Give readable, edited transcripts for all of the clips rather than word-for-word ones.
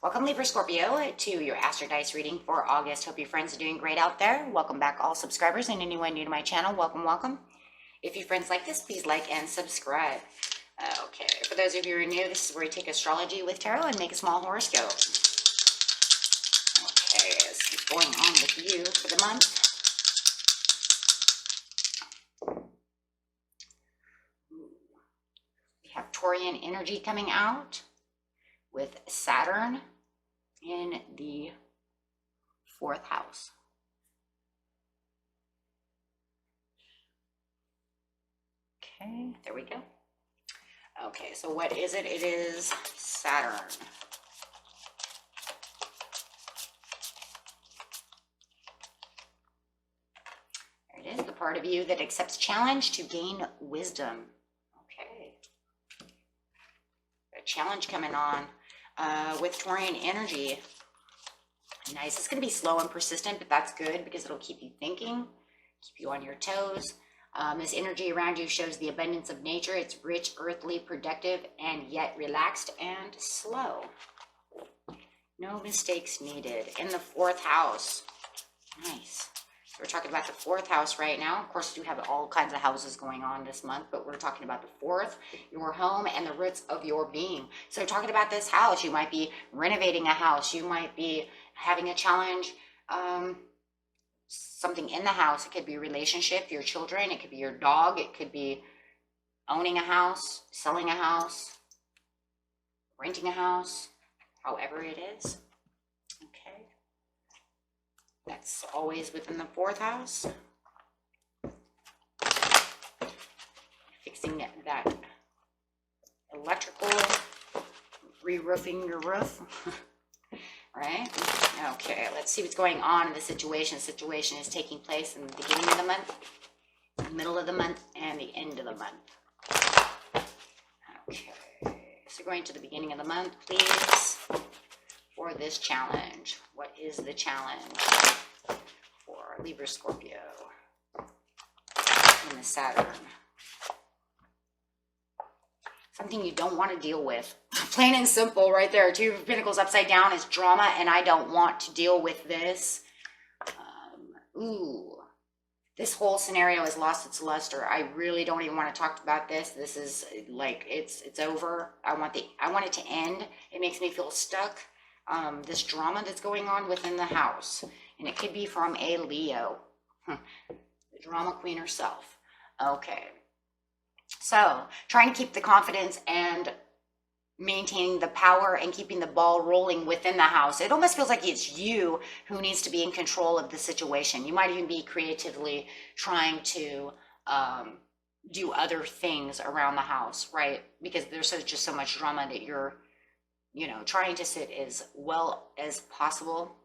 Welcome, Libra Scorpio, to your Astrodice reading for August. Hope your friends are doing great out there. Welcome back, all subscribers, and anyone new to my channel, welcome, welcome. If your friends like this, please like and subscribe. Okay, for those of you who are new, this is where we take astrology with tarot and make a small horoscope. Okay, let's see what's going on with you for the month. We have Taurian energy coming out with Saturn in the 4th house. Okay, there we go. Okay, so what is it? It is Saturn. There it is, the part of you that accepts challenge to gain wisdom. Okay. A challenge coming on with Taurian energy. Nice. It's going to be slow and persistent, but that's good because it'll keep you thinking, keep you on your toes. This energy around you shows the abundance of nature. It's rich, earthly, productive, and yet relaxed and slow. No mistakes needed. In the 4th house. Nice. So we're talking about the 4th house right now. Of course, you have all kinds of houses going on this month, but we're talking about the 4th, your home, and the roots of your being. So talking about this house, you might be renovating a house. You might be having a challenge, something in the house. It could be a relationship, your children. It could be your dog. It could be owning a house, selling a house, renting a house, however it is. Okay. That's always within the 4th house. Fixing that electrical, re-roofing your roof. Right? Okay, let's see what's going on in the situation. The situation is taking place in the beginning of the month, the middle of the month, and the end of the month. Okay, so going to the beginning of the month, please, for this challenge. What is the challenge for Libra Scorpio in the Saturn? Something you don't want to deal with. Plain and simple right there. 2 of Pentacles upside down is drama, and I don't want to deal with this. This whole scenario has lost its luster. I really don't even want to talk about this. This is like, it's over. I want it to end. It makes me feel stuck. This drama that's going on within the house, and it could be from a Leo, the drama queen herself. Okay. So, trying to keep the confidence and maintaining the power and keeping the ball rolling within the house. It almost feels like it's you who needs to be in control of the situation. You might even be creatively trying to do other things around the house, right? Because there's just so much drama that you're, trying to sit as well as possible.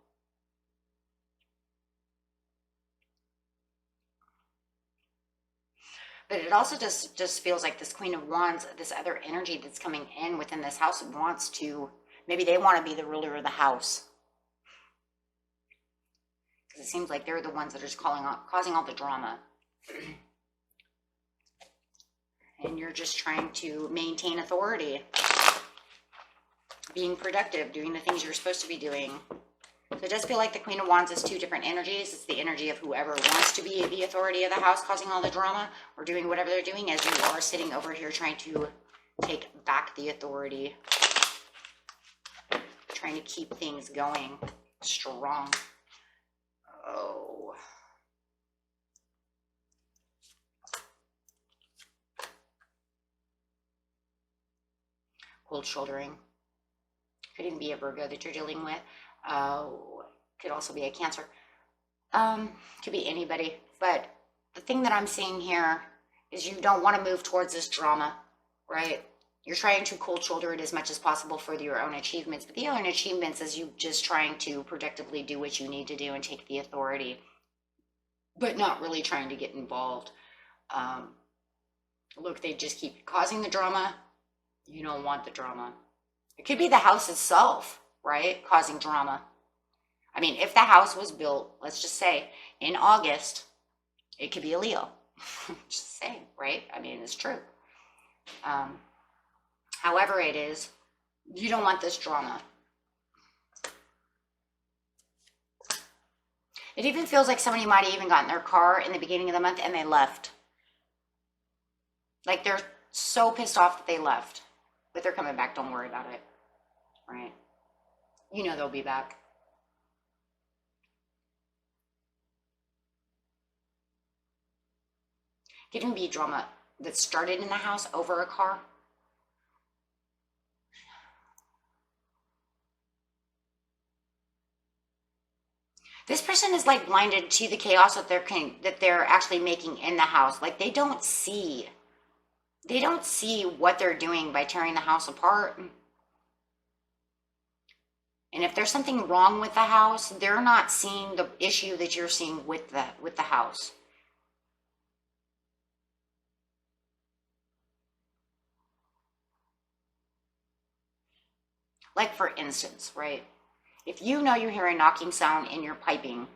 But it also just feels like this Queen of Wands, this other energy that's coming in within this house wants to, maybe they want to be the ruler of the house. Because it seems like they're the ones that are causing all the drama. And you're just trying to maintain authority. Being productive, doing the things you're supposed to be doing. So it does feel like the Queen of Wands is 2 different energies. It's the energy of whoever wants to be the authority of the house, causing all the drama, or doing whatever they're doing, as you are sitting over here trying to take back the authority. Trying to keep things going strong. Oh. Cold shouldering. Could even be a Virgo that you're dealing with. Could also be a Cancer. Could be anybody. But the thing that I'm seeing here is you don't want to move towards this drama, right? You're trying to cold shoulder it as much as possible for your own achievements. But the own achievements is you just trying to productively do what you need to do and take the authority, but not really trying to get involved. Look, they just keep causing the drama. You don't want the drama. It could be the house itself, right? Causing drama. I mean, if the house was built, let's just say, in August, it could be a Leo. Just saying, right? I mean, it's true. However it is, you don't want this drama. It even feels like somebody might have even gotten their car in the beginning of the month and they left. Like they're so pissed off that they left. But they're coming back. Don't worry about it. Right? You know they'll be back. Could even be drama that started in the house over a car. This person is like blinded to the chaos that they're actually making in the house. Like they don't see what they're doing by tearing the house apart. And if there's something wrong with the house, they're not seeing the issue that you're seeing with the house. Like for instance, right? If you know you hear a knocking sound in your piping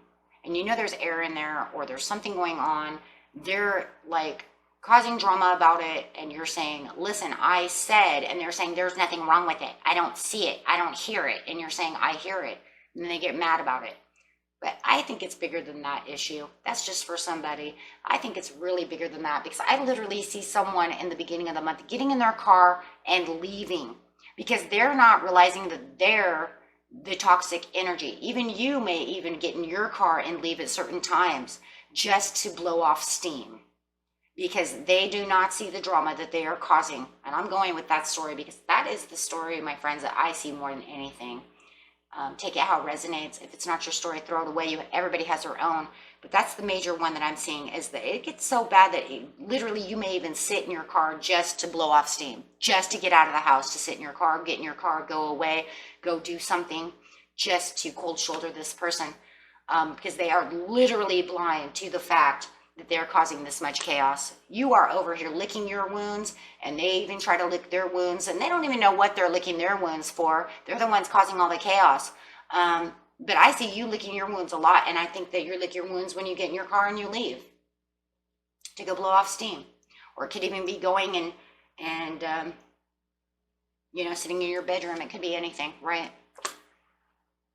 and you know there's air in there or there's something going on, they're like causing drama about it and you're saying, listen, I said, and they're saying there's nothing wrong with it. I don't see it. I don't hear it. And you're saying, I hear it. And then they get mad about it. But I think it's bigger than that issue. That's just for somebody. I think it's really bigger than that because I literally see someone in the beginning of the month getting in their car and leaving because they're not realizing that they're the toxic energy. Even you may even get in your car and leave at certain times just to blow off steam because they do not see the drama that they are causing. And I'm going with that story because that is the story, my friends, that I see more than anything. Take it how it resonates. If it's not your story, throw it away. Everybody has their own. But that's the major one that I'm seeing is that it gets so bad that literally you may even sit in your car just to blow off steam, just to get out of the house, to sit in your car, get in your car, go away, go do something just to cold shoulder this person because they are literally blind to the fact that they're causing this much chaos. You are over here licking your wounds and they even try to lick their wounds and they don't even know what they're licking their wounds for. They're the ones causing all the chaos. But I see you licking your wounds a lot, and I think that you lick your wounds when you get in your car and you leave to go blow off steam. Or it could even be going and you know, sitting in your bedroom. It could be anything, right?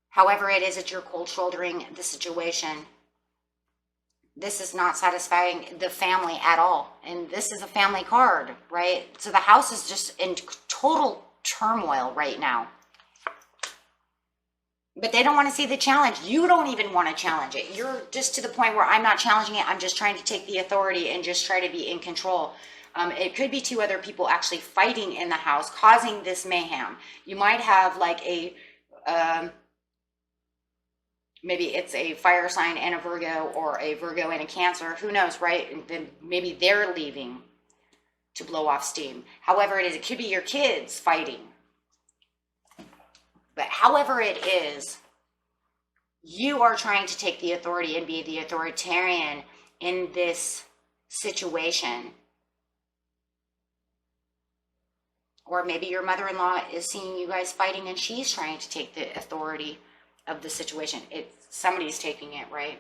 However it is that you're cold shouldering the situation, this is not satisfying the family at all. And this is a family card, right? So the house is just in total turmoil right now. But they don't want to see the challenge. You don't even want to challenge it. You're just to the point where I'm not challenging it. I'm just trying to take the authority and just try to be in control. It could be two other people actually fighting in the house, causing this mayhem. You might have like a, maybe it's a fire sign and a Virgo, or a Virgo and a Cancer. Who knows, right? And then maybe they're leaving to blow off steam. However it is, it could be your kids fighting. But however it is, you are trying to take the authority and be the authoritarian in this situation. Or maybe your mother-in-law is seeing you guys fighting and she's trying to take the authority of the situation. Somebody's taking it, right?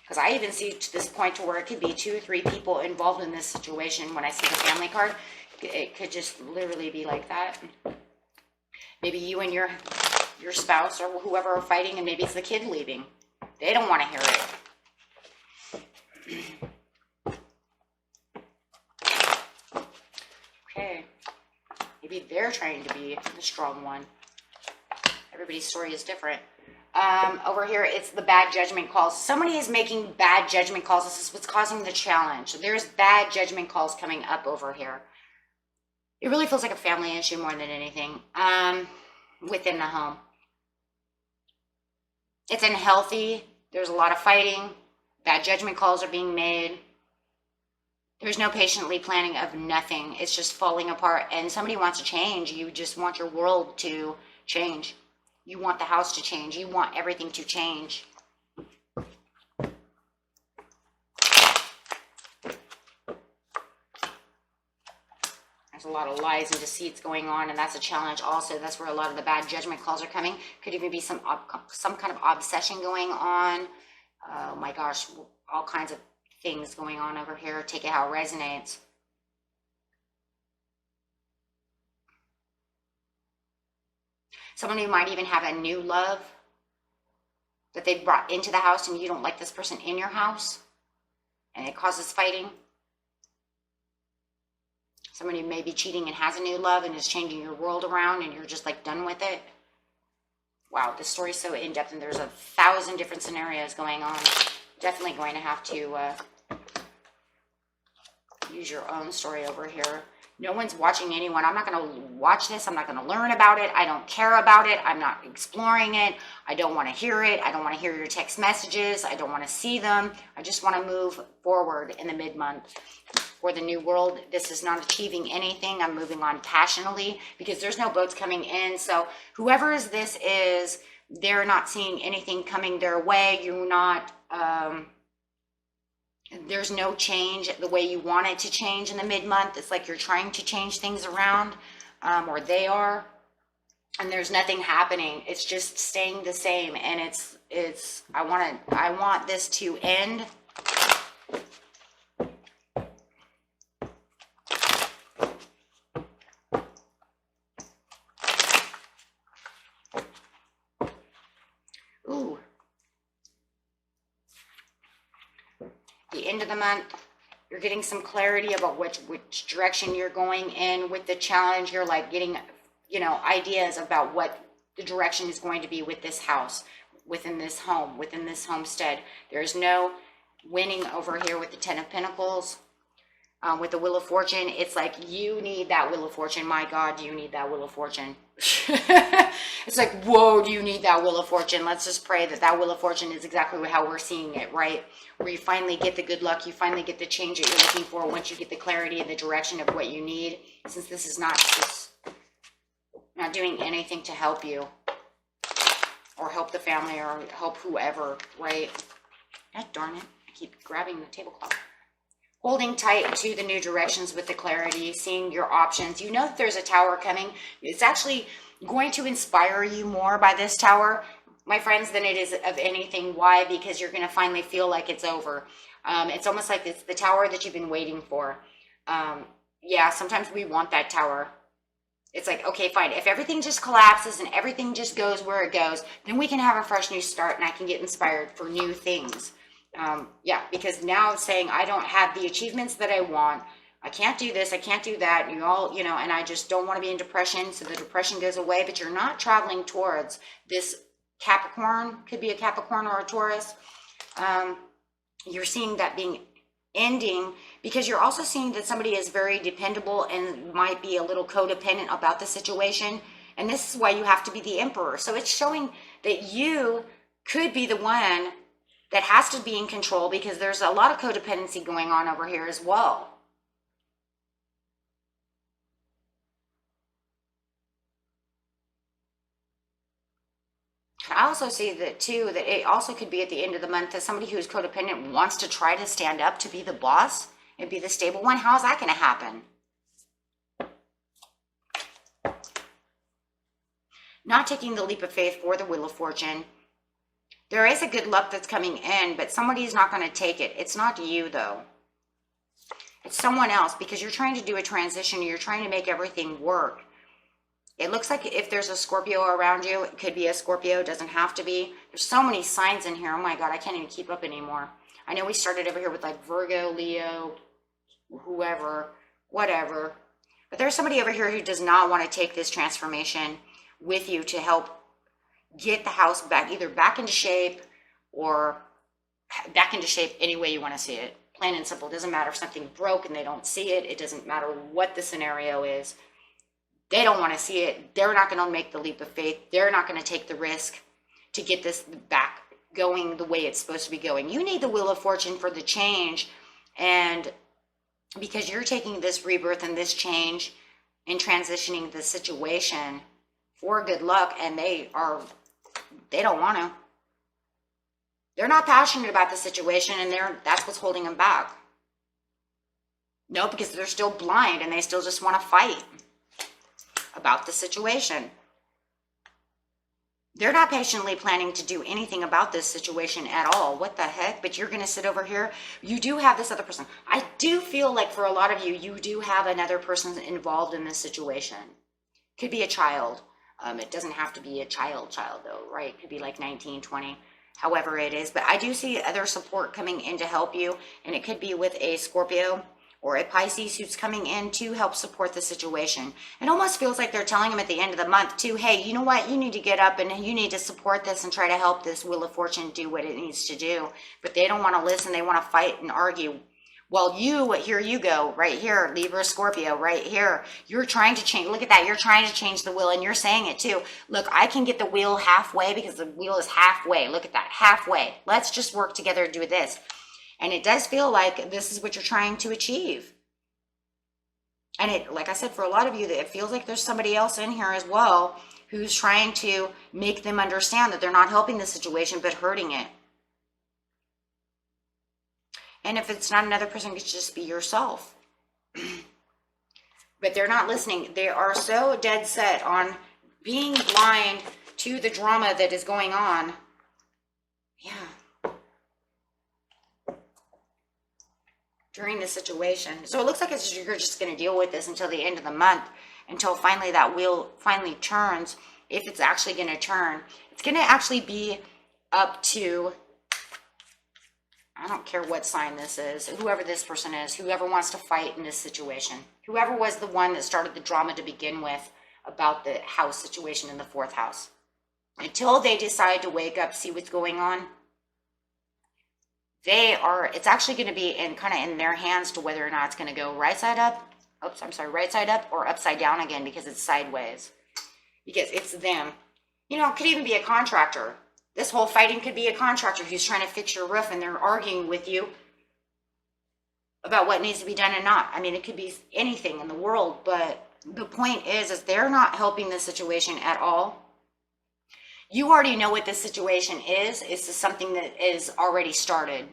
Because I even see to this point to where it could be 2 or 3 people involved in this situation. When I see the family card, it could just literally be like that. Maybe you and your spouse or whoever are fighting, and maybe it's the kid leaving. They don't want to hear it. Okay. Maybe they're trying to be the strong one. Everybody's story is different. Over here, it's the bad judgment calls. Somebody is making bad judgment calls. This is what's causing the challenge. So there's bad judgment calls coming up over here. It really feels like a family issue more than anything within the home. It's unhealthy. There's a lot of fighting. Bad judgment calls are being made. There's no patiently planning of nothing. It's just falling apart. And somebody wants to change. You just want your world to change. You want the house to change. You want everything to change. There's a lot of lies and deceits going on, and that's a challenge also. That's where a lot of the bad judgment calls are coming. Could even be some kind of obsession going on. Oh my gosh, all kinds of things going on over here. Take it how it resonates. Someone who might even have a new love that they've brought into the house and you don't like this person in your house and it causes fighting. Someone who may be cheating and has a new love and is changing your world around and you're just like done with it. Wow, this story is so in-depth and there's 1,000 different scenarios going on. Definitely going to have to use your own story over here. No one's watching anyone. I'm not going to watch this. I'm not going to learn about it. I don't care about it. I'm not exploring it. I don't want to hear it. I don't want to hear your text messages. I don't want to see them. I just want to move forward in the mid-month. For the new world, this is not achieving anything. I'm moving on passionately because there's no boats coming in. So whoever this is, they're not seeing anything coming their way. You're not... there's no change the way you want it to change in the mid-month. It's like you're trying to change things around, or they are, and there's nothing happening. It's just staying the same, and I want this to end. Ooh. The end of the month, you're getting some clarity about which direction you're going in with the challenge. You're like getting, ideas about what the direction is going to be with this house, within this home, within this homestead. There's no winning over here with the Ten of Pentacles. With the Wheel of Fortune, it's like you need that Wheel of Fortune. My God, you need that Wheel of Fortune. It's like, whoa, do you need that Wheel of Fortune? Let's just pray that Wheel of Fortune is exactly how we're seeing it, right? Where you finally get the good luck, you finally get the change that you're looking for once you get the clarity and the direction of what you need. Since this is not doing anything to help you or help the family or help whoever, right? God darn it, I keep grabbing the tablecloth. Holding tight to the new directions with the clarity, seeing your options. You know that there's a tower coming. It's actually going to inspire you more by this tower, my friends, than it is of anything. Why? Because you're going to finally feel like it's over. It's almost like it's the tower that you've been waiting for. Yeah, sometimes we want that tower. It's like, okay, fine. If everything just collapses and everything just goes where it goes, then we can have a fresh new start and I can get inspired for new things. Yeah, because now it's saying I don't have the achievements that I want. I can't do this. I can't do that. You all, and I just don't want to be in depression. So the depression goes away, but you're not traveling towards this Capricorn. Could be a Capricorn or a Taurus. You're seeing that being ending because you're also seeing that somebody is very dependable and might be a little codependent about the situation. And this is why you have to be the emperor. So it's showing that you could be the one that has to be in control because there's a lot of codependency going on over here as well. I also see that too, that it also could be at the end of the month that somebody who's codependent wants to try to stand up to be the boss and be the stable one. How's that going to happen? Not taking the leap of faith for the Wheel of Fortune. There is a good luck that's coming in, but somebody's not going to take it. It's not you, though. It's someone else because you're trying to do a transition. You're trying to make everything work. It looks like if there's a Scorpio around you, it could be a Scorpio. It doesn't have to be. There's so many signs in here. Oh, my God. I can't even keep up anymore. I know we started over here with like Virgo, Leo, whoever, whatever. But there's somebody over here who does not want to take this transformation with you to help get the house back, either back into shape or back into shape any way you want to see it. Plain and simple. It doesn't matter if something broke and they don't see it. It doesn't matter what the scenario is. They don't want to see it. They're not going to make the leap of faith. They're not going to take the risk to get this back going the way it's supposed to be going. You need the Wheel of Fortune for the change, and because you're taking this rebirth and this change and transitioning the situation for good luck, and they don't want to. They're not passionate about the situation, and that's what's holding them back. No, because they're still blind and they still just want to fight about the situation. They're not patiently planning to do anything about this situation at all. What the heck? But you're going to sit over here. You do have this other person. I do feel like for a lot of you, you do have another person involved in this situation. Could be a child. It doesn't have to be a child though, right? It could be like 19, 20, however it is. But I do see other support coming in to help you. And it could be with a Scorpio or a Pisces who's coming in to help support the situation. It almost feels like they're telling them at the end of the month too, hey, you know what? You need to get up and you need to support this and try to help this Wheel of Fortune do what it needs to do. But they don't want to listen. They want to fight and argue. Well, here you go, right here, Libra, Scorpio, right here. You're trying to change, look at that, you're trying to change the wheel, and you're saying it too. Look, I can get the wheel halfway because the wheel is halfway. Look at that, halfway. Let's just work together to do this. And it does feel like this is what you're trying to achieve. And it, like I said, for a lot of you, it feels like there's somebody else in here as well who's trying to make them understand that they're not helping the situation, but hurting it. And if it's not another person, it could just be yourself. But they're not listening. They are so dead set on being blind to the drama that is going on. Yeah. During the situation. So it looks like you're just going to deal with this until the end of the month, until finally that wheel finally turns. If it's actually going to turn, it's going to actually be up to, I don't care what sign this is, whoever this person is, whoever wants to fight in this situation, whoever was the one that started the drama to begin with about the house situation in the 4th house. Until they decide to wake up, see what's going on, it's actually going to be kind of in their hands to whether or not it's going to go right side up, right side up or upside down again, because it's sideways. Because it's them. You know, it could even be a contractor. This whole fighting could be a contractor who's trying to fix your roof and they're arguing with you about what needs to be done and not. I mean, it could be anything in the world, but the point is they're not helping the situation at all. You already know what this situation is. It's just something that is already started.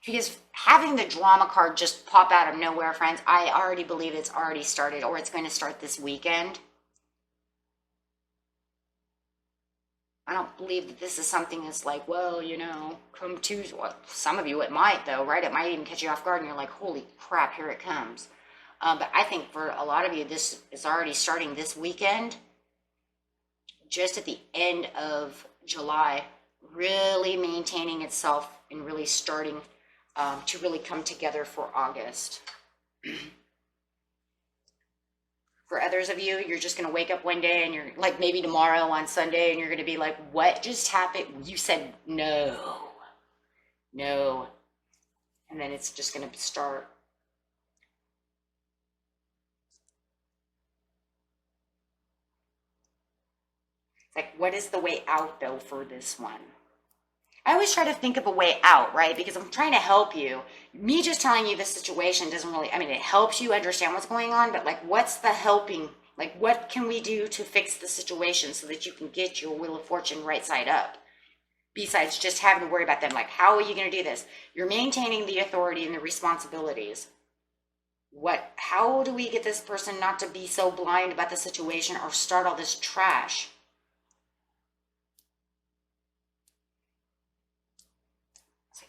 Because having the drama card just pop out of nowhere, friends, I already believe it's already started, or it's going to start this weekend. I don't believe that this is something that's like, well, you know, come Tuesday. Well, some of you it might, though, right? It might even catch you off guard and you're like, holy crap, here it comes. But I think for a lot of you, this is already starting this weekend, just at the end of July, really maintaining itself and really starting to really come together for August. For others of you, you're just going to wake up one day and you're like, maybe tomorrow on Sunday, and you're going to be like, what just happened? You said no. And then it's just going to start. It's like, what is the way out though for this one? I always try to think of a way out, right? Because I'm trying to help you. Me just telling you the situation doesn't really, I mean, it helps you understand what's going on, but like, what's the helping? Like, what can we do to fix the situation so that you can get your Wheel of Fortune right side up? Besides just having to worry about them. Like, how are you going to do this? You're maintaining the authority and the responsibilities. How do we get this person not to be so blind about the situation or start all this trash?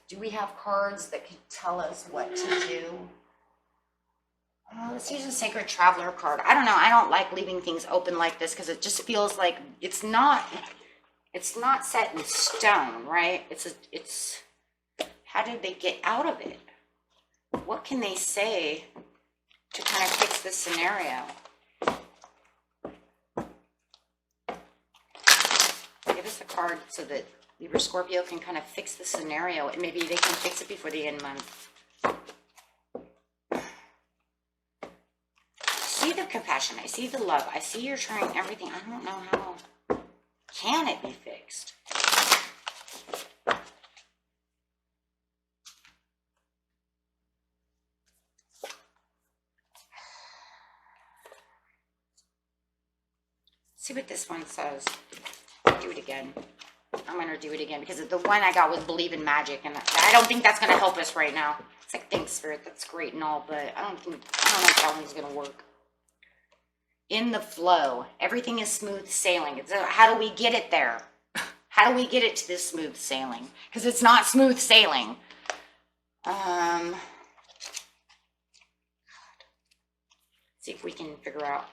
Do we have cards that can tell us what to do? Let's use a Sacred Traveler card. I don't know. I don't like leaving things open like this because it just feels like it's not set in stone, right? It's how did they get out of it? What can they say to kind of fix this scenario? Give us a card so that Libra Scorpio can kind of fix the scenario, and maybe they can fix it before the end month. I see the compassion. I see the love. I see you're trying everything. I don't know how. Can it be fixed? See what this one says. Do it again. I'm going to do it again because the one I got was Believe in Magic, and I don't think that's going to help us right now. It's like, thanks, Spirit, that's great and all, but I don't know if that one's going to work. In the flow, everything is smooth sailing. It's how do we get it there? How do we get it to this smooth sailing? Because it's not smooth sailing. See, if we can figure out.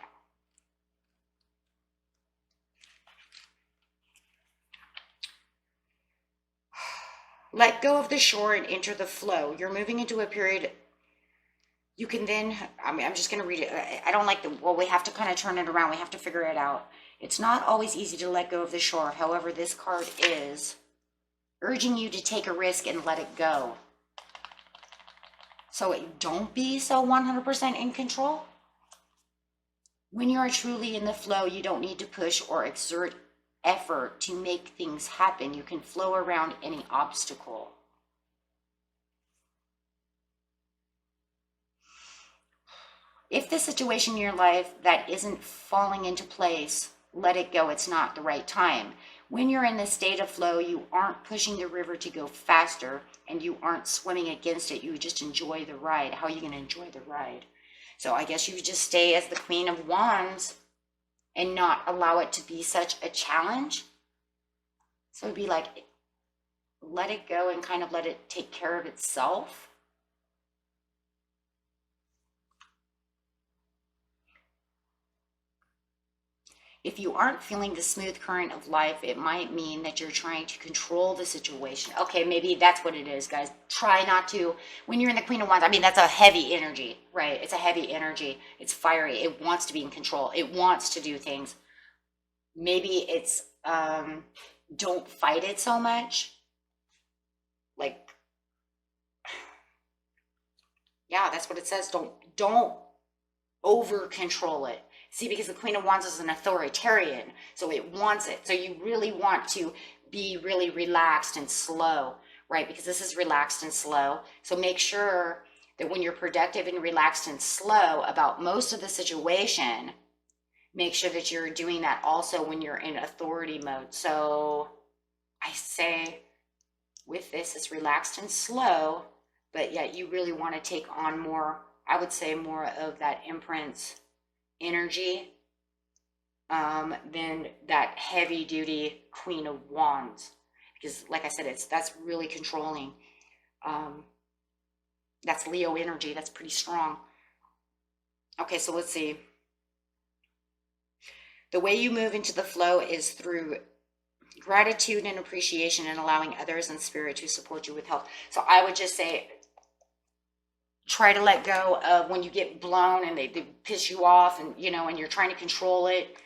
Let go of the shore and enter the flow. You're moving into a period. You can then, I'm just going to read it. I don't like the, well, we have to kind of turn it around. We have to figure it out. It's not always easy to let go of the shore. However, this card is urging you to take a risk and let it go. So don't be so 100% in control. When you are truly in the flow, you don't need to push or exert effort to make things happen. You can flow around any obstacle. If the situation in your life that isn't falling into place, let it go. It's not the right time. When you're in this state of flow, you aren't pushing the river to go faster and you aren't swimming against it. You just enjoy the ride. How are you going to enjoy the ride? So I guess you just stay as the Queen of Wands and not allow it to be such a challenge. So it'd be like, let it go and kind of let it take care of itself. If you aren't feeling the smooth current of life, it might mean that you're trying to control the situation. Okay, maybe that's what it is, guys. Try not to. When you're in the Queen of Wands, I mean, that's a heavy energy, right? It's a heavy energy. It's fiery. It wants to be in control. It wants to do things. Maybe it's, don't fight it so much. Like, yeah, that's what it says. Don't over control it. See, because the Queen of Wands is an authoritarian, so it wants it. So you really want to be really relaxed and slow, right? Because this is relaxed and slow. So make sure that when you're productive and relaxed and slow about most of the situation, make sure that you're doing that also when you're in authority mode. So I say with this, it's relaxed and slow, but yet you really want to take on more, I would say more of that Empress energy than that heavy duty Queen of Wands, because like I said, that's really controlling. That's Leo energy. That's pretty strong. Okay, so let's see. The way you move into the flow is through gratitude and appreciation and allowing others in spirit to support you with help. So I would just say, try to let go of when you get blown and they piss you off and, you know, and you're trying to control it.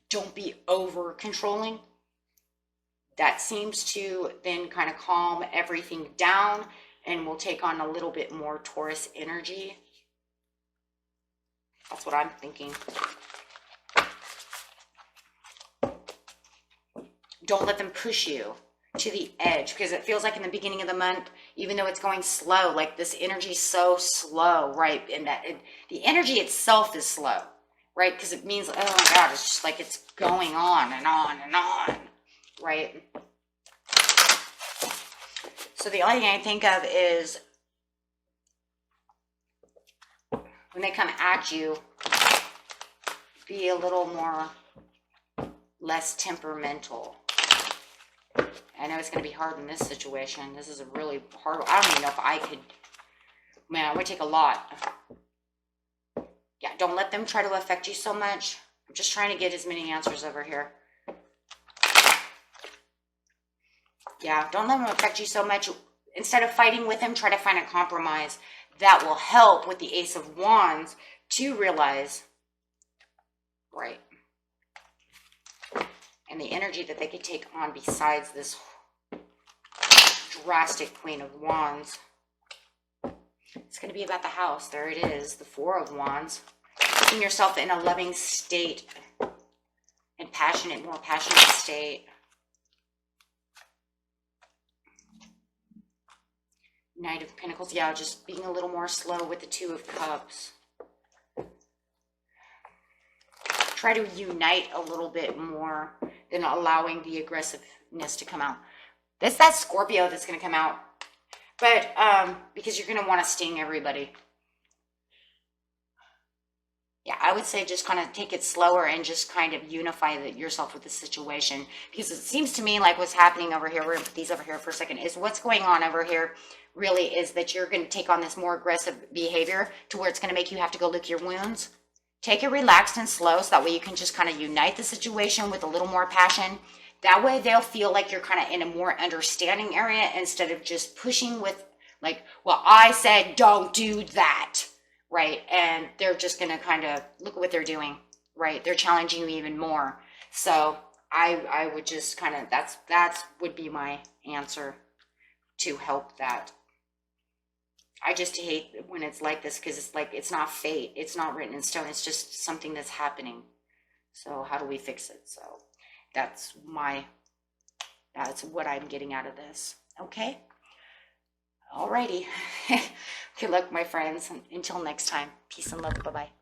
Don't be over controlling. That seems to then kind of calm everything down and will take on a little bit more Taurus energy. That's what I'm thinking. Don't let them push you to the edge, because it feels like in the beginning of the month, even though it's going slow, like this energy is so slow, right? And that the energy itself is slow, right? Because it means, oh my God, it's just like it's going on and on and on, right? So the only thing I think of is when they come at you, be a little more, less temperamental. I know it's going to be hard in this situation. This is a really hard, I don't even know if I could, man, it would take a lot. Yeah, don't let them try to affect you so much. I'm just trying to get as many answers over here. Yeah, don't let them affect you so much. Instead of fighting with them, try to find a compromise that will help with the Ace of Wands to realize, right, and the energy that they could take on besides this drastic Queen of Wands. It's going to be about the house. There it is, the Four of Wands. Keeping yourself in a loving state and passionate, more passionate state. Knight of Pentacles. Yeah, just being a little more slow with the Two of Cups. Try to unite a little bit more than allowing the aggressiveness to come out. That's that Scorpio that's going to come out. But because you're going to want to sting everybody. Yeah, I would say just kind of take it slower and just kind of unify yourself with the situation. Because it seems to me like what's happening over here, we're going to put these over here for a second, is what's going on over here really is that you're going to take on this more aggressive behavior to where it's going to make you have to go lick your wounds. Take it relaxed and slow so that way you can just kind of unite the situation with a little more passion. That way they'll feel like you're kind of in a more understanding area instead of just pushing with like, well, I said don't do that. Right, and they're just gonna kind of look at what they're doing, right? They're challenging you even more. So I would just kind of, that's would be my answer to help that. I just hate when it's like this because it's like, it's not fate. It's not written in stone. It's just something that's happening. So how do we fix it? So that's what I'm getting out of this. Okay. Alrighty. Good luck, my friends. Until next time. Peace and love. Bye-bye.